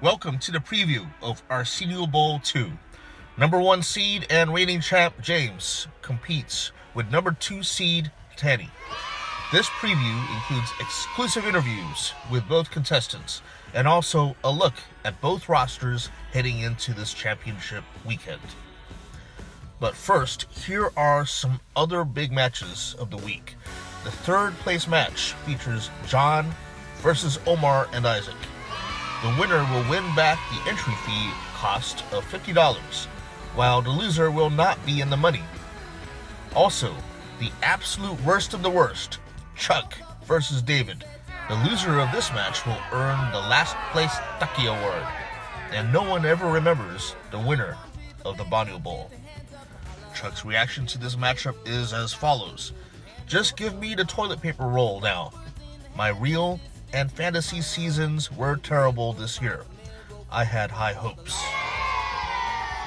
Welcome to the preview of Arsenio Bowl II. Number 1 seed and reigning champ James competes with number 2 seed Tanny. This preview includes exclusive interviews with both contestants and also a look at both rosters heading into this championship weekend. But first, here are some other big matches of the week. The third place match features John versus Omar and Isaac. The winner will win back the entry fee cost of $50, while the loser will not be in the money. Also, the absolute worst of the worst, Chuck versus David. The loser of this match will earn the last place Taki award, and no one ever remembers the winner of the Arsenio Bowl. Chuck's reaction to this matchup is as follows. Just give me the toilet paper roll now. My real and fantasy seasons were terrible this year. I had high hopes.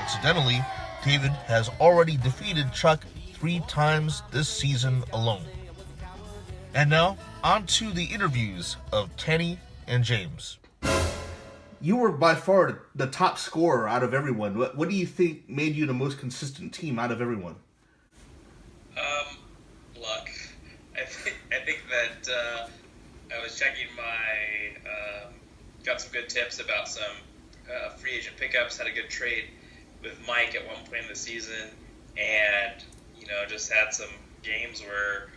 Incidentally, David has already defeated Chuck 3 times this season alone. And now, on to the interviews of Tanny and James. You were by far the top scorer out of everyone. What do you think made you the most consistent team out of everyone? Luck. I think that I was checking got some good tips about some free agent pickups, had a good trade with Mike at one point in the season, and, just had some games where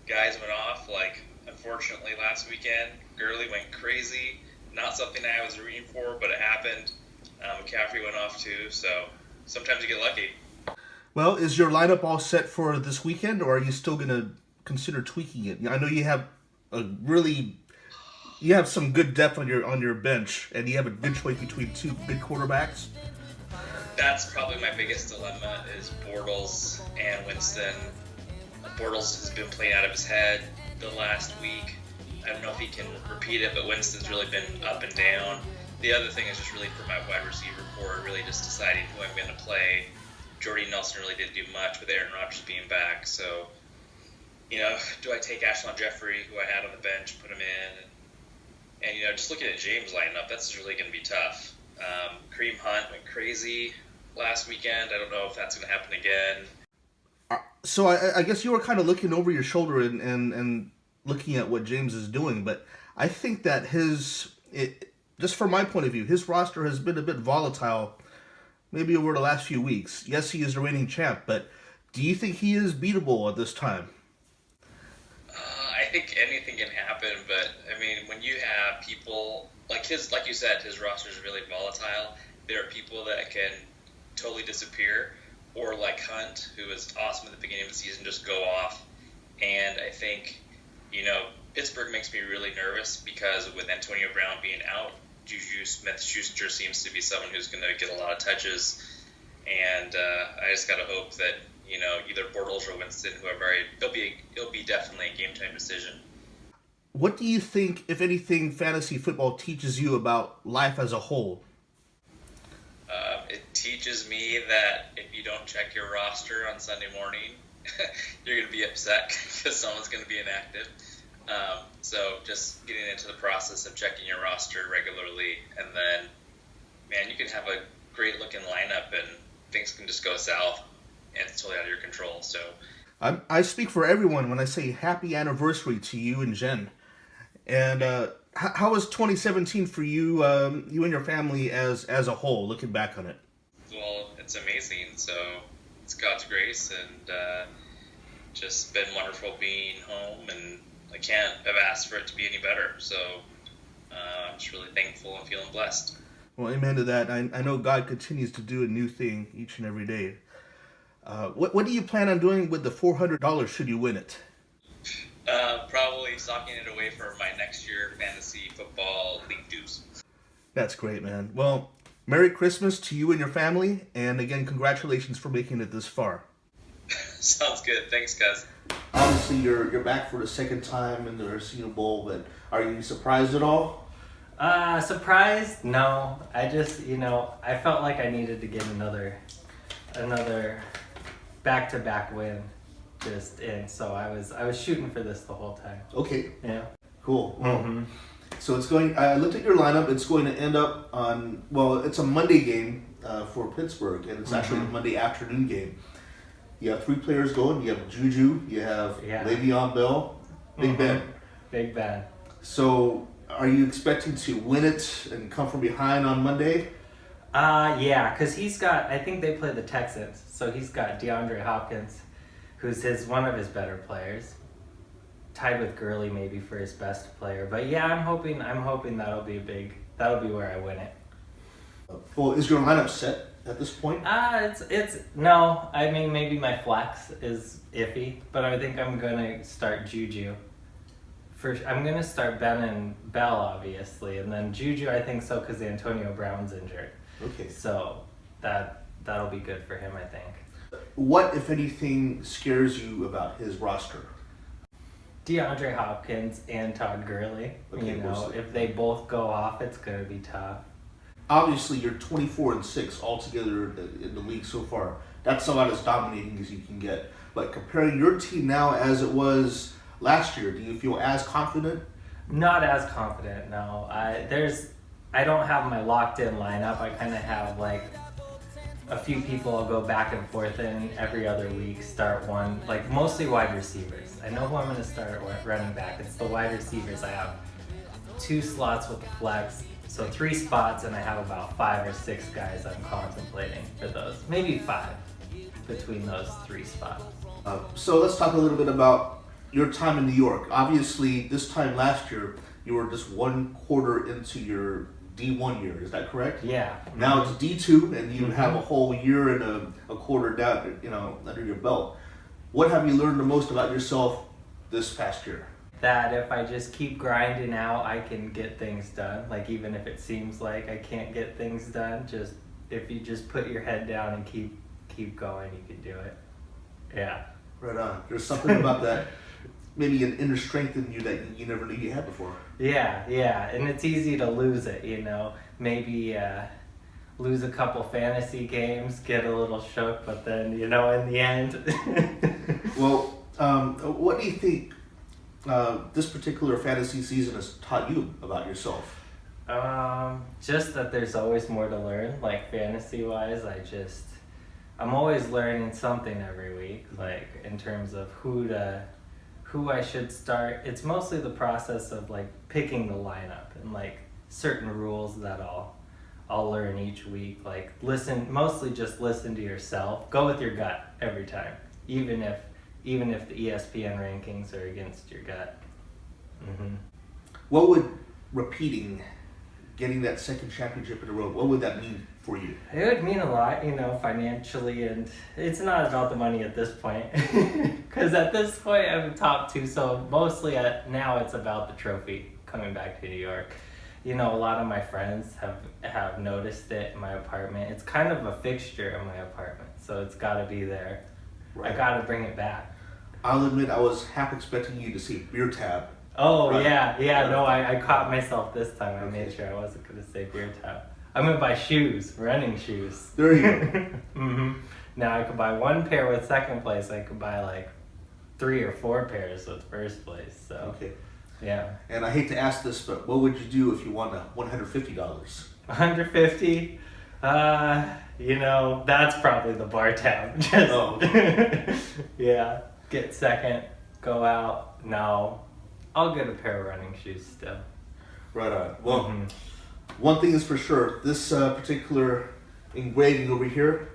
guys went off, like, unfortunately last weekend, Gurley went crazy, not something I was rooting for, but it happened. McCaffrey went off too, so sometimes you get lucky. Well, is your lineup all set for this weekend, or are you still going to consider tweaking it? I know you have some good depth on your bench, and you have a good choice between 2 good quarterbacks. That's probably my biggest dilemma is Bortles and Winston. Bortles has been playing out of his head the last week. I don't know if he can repeat it, but Winston's really been up and down. The other thing is just really for my wide receiver core, really just deciding who I'm going to play. Jordy Nelson really didn't do much with Aaron Rodgers being back, so do I take Ashton Jeffrey, who I had on the bench, put him in? And just looking at James' lineup, that's really going to be tough. Kareem Hunt went crazy last weekend. I don't know if that's going to happen again. So I guess you were kind of looking over your shoulder and looking at what James is doing, but I think that just from my point of view, his roster has been a bit volatile maybe over the last few weeks. Yes, he is the reigning champ, but do you think he is beatable at this time? I think anything can happen, but when you have people like you said, his roster is really volatile. There are people that can totally disappear, or like Hunt, who was awesome at the beginning of the season, just go off. And I think, Pittsburgh makes me really nervous because with Antonio Brown being out, Juju Smith-Schuster seems to be someone who's going to get a lot of touches. And I just got to hope that, either Bortles or Winston, whoever, it'll be definitely a game-time decision. What do you think, if anything, fantasy football teaches you about life as a whole? It teaches me that if you don't check your roster on Sunday morning, you're going to be upset because someone's going to be inactive. So just getting into the process of checking your roster regularly, and then, man, you can have a great-looking lineup, and things can just go south, and it's totally out of your control. So I speak for everyone when I say happy anniversary to you and Jen. And how was 2017 for you, you and your family as a whole, looking back on it? Well, it's amazing. So it's God's grace, and just been wonderful being home, and I can't have asked for it to be any better. So I'm just really thankful and feeling blessed. Well, amen to that. I know God continues to do a new thing each and every day. What do you plan on doing with the $400 should you win it? Probably stocking it away for my next year fantasy football league dues. That's great, man. Well, Merry Christmas to you and your family, and again, congratulations for making it this far. Sounds good. Thanks, guys. Obviously, you're back for the second time in the Arsenio Bowl, but are you surprised at all? Surprised? No. I just, I felt like I needed to get another back-to-back win. So I was shooting for this the whole time. Okay. Yeah. Cool. Well, So it's going. I looked at your lineup. It's going to end up on. Well, it's a Monday game for Pittsburgh, and it's actually a Monday afternoon game. You have 3 players going. You have Juju. You have Le'Veon Bell. Big Ben. Big Ben. So, are you expecting to win it and come from behind on Monday? Yeah, because he's got. I think they play the Texans, so he's got DeAndre Hopkins, who's one of his better players. Tied with Gurley maybe for his best player, but yeah, I'm hoping that'll be where I win it. Well, is your lineup set at this point? It's no. I mean, maybe my flex is iffy, but I think I'm gonna start Juju. I'm gonna start Ben and Bell obviously, and then Juju I think so because Antonio Brown's injured. Okay. So that'll be good for him, I think. What, if anything, scares you about his roster? DeAndre Hopkins and Todd Gurley. Okay, if they both go off, it's going to be tough. Obviously, you're 24-6 altogether in the league so far. That's about as dominating as you can get. But comparing your team now as it was last year, do you feel as confident? Not as confident, no. I don't have my locked-in lineup. I kind of have like a few people I'll go back and forth in every other week, start one, like mostly wide receivers. I know who I'm going to start at running back. It's the wide receivers. I have 2 slots with the flex, so 3 spots, and I have about 5 or 6 guys I'm contemplating for those. Maybe 5 between those 3 spots. So let's talk a little bit about your time in New York. Obviously, this time last year, you were just 1 quarter into your D1 year, is that correct? Yeah. Now it's D2, and you have a whole year and a quarter down, under your belt. What have you learned the most about yourself this past year? That if I just keep grinding out, I can get things done. Like even if it seems like I can't get things done, just if you just put your head down and keep going, you can do it. Yeah. Right on. There's something about that. Maybe an inner strength in you that you never knew you had before. Yeah, and it's easy to lose it, maybe lose a couple fantasy games, get a little shook, but then, in the end. Well, what do you think this particular fantasy season has taught you about yourself? Just that there's always more to learn, like fantasy-wise, I'm always learning something every week, like in terms of who I should start. It's mostly the process of like picking the lineup and like certain rules that I'll learn each week. Like mostly just listen to yourself. Go with your gut every time, even if the ESPN rankings are against your gut. Mm-hmm. What would getting that second championship in a row, what would that mean for you? It would mean a lot, financially, and it's not about the money at this point. Because at this point, I'm top 2, so mostly now it's about the trophy coming back to New York. A lot of my friends have noticed it in my apartment. It's kind of a fixture in my apartment, so it's got to be there. Right. I got to bring it back. I'll admit, I was half expecting you to see a beer tab. Oh, right. Yeah, no, I caught myself this time. I made sure I wasn't going to say beer tab. I'm going to buy shoes, running shoes. There you go. Mm-hmm. Now I could buy 1 pair with second place. I could buy like 3 or 4 pairs with first place. So okay. Yeah. And I hate to ask this, but what would you do if you won $150? $150? That's probably the bar tab. Yeah. Get second, go out. No. I'll get a pair of running shoes still. Right on. Well, one thing is for sure, this particular engraving over here,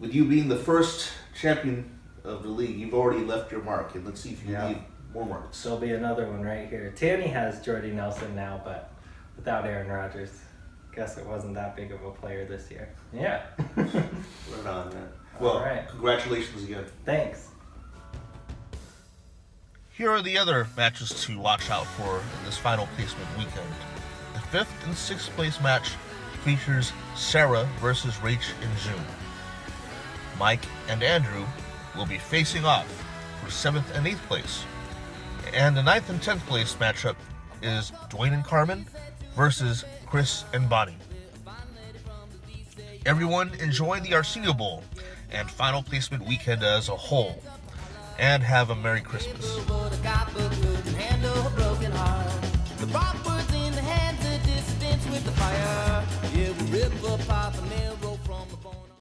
with you being the first champion of the league, you've already left your mark, and let's see if you can leave more marks. There'll be another one right here. Tanny has Jordy Nelson now, but without Aaron Rodgers. Guess it wasn't that big of a player this year. Yeah. Right on, man. Well, all right. Congratulations again. Thanks. Here are the other matches to watch out for in this final placement weekend. The 5th and 6th place match features Sarah versus Rach and June. Mike and Andrew will be facing off for 7th and 8th place. And the 9th and 10th place matchup is Dwayne and Carmen versus Chris and Bonnie. Everyone enjoy the Arsenio Bowl and final placement weekend as a whole. And have a Merry Christmas.